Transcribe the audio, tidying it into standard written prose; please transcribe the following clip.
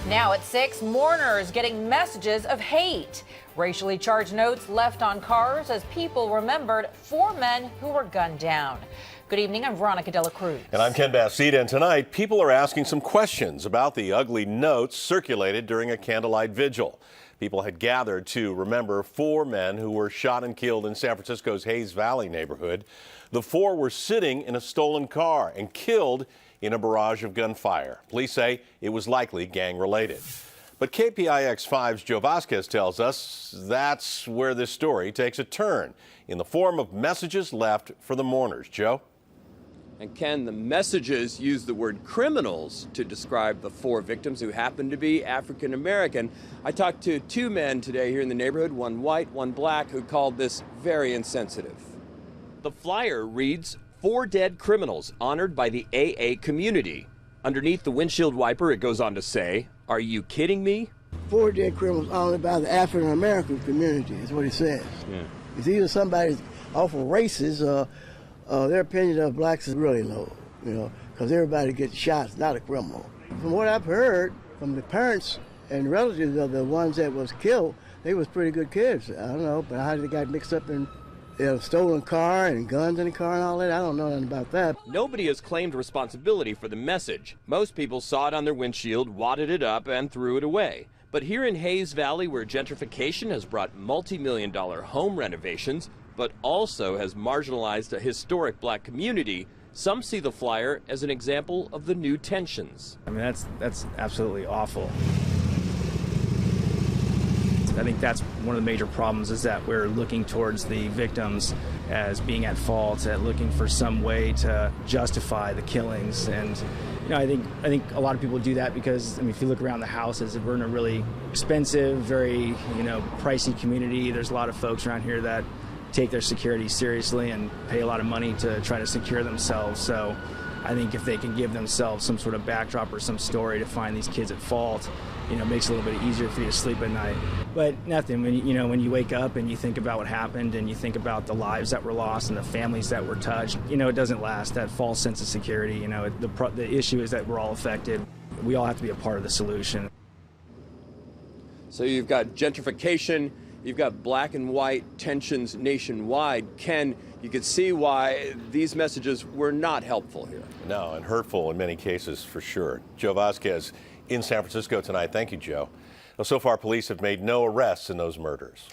Now at 6, mourners getting messages of hate. Racially charged notes left on cars as people remembered 4 men who were gunned down. Good evening, I'm Veronica Dela Cruz. And I'm Ken Bassett, and tonight people are asking some questions about the ugly notes circulated during a candlelight vigil. People had gathered to remember 4 men who were shot and killed in San Francisco's Hayes Valley neighborhood. The 4 were sitting in a stolen car and killed in a barrage of gunfire. Police say it was likely gang-related. But KPIX5's Joe Vazquez tells us that's where this story takes a turn, in the form of messages left for the mourners. Joe? And Ken, the messages use the word criminals to describe the 4 victims who happen to be African American. I talked to 2 men today here in the neighborhood, one white, one black, who called this very insensitive. The flyer reads, 4 dead criminals honored by the AA community. Underneath the windshield wiper, it goes on to say, are you kidding me? 4 dead criminals honored by the African American community is what it says. Yeah. It's either somebody's awful racist or their opinion of blacks is really low, because everybody gets shot is not a criminal. From what I've heard from the parents and relatives of the ones that was killed, they was pretty good kids. I don't know, but how they got mixed up in a stolen car and guns in the car and all that, I don't know nothing about that. Nobody has claimed responsibility for the message. Most people saw it on their windshield, wadded it up, and threw it away. But here in Hayes Valley, where gentrification has brought multi-million-dollar home renovations, but also has marginalized a historic black community, some see the flyer as an example of the new tensions. I mean, that's absolutely awful. I think that's one of the major problems, is that we're looking towards the victims as being at fault, at looking for some way to justify the killings. And I think a lot of people do that because, if you look around the houses, we're in a really expensive, very pricey community. There's a lot of folks around here that take their security seriously and pay a lot of money to try to secure themselves. So I think if they can give themselves some sort of backdrop or some story to find these kids at fault, it makes it a little bit easier for you to sleep at night. But nothing, when you wake up and you think about what happened and you think about the lives that were lost and the families that were touched, it doesn't last. That false sense of security, the issue is that we're all affected. We all have to be a part of the solution. So you've got gentrification, you've got black and white tensions nationwide. Ken, you could see why these messages were not helpful here. No, and hurtful in many cases, for sure. Joe Vazquez in San Francisco tonight. Thank you, Joe. Well, so far, police have made no arrests in those murders.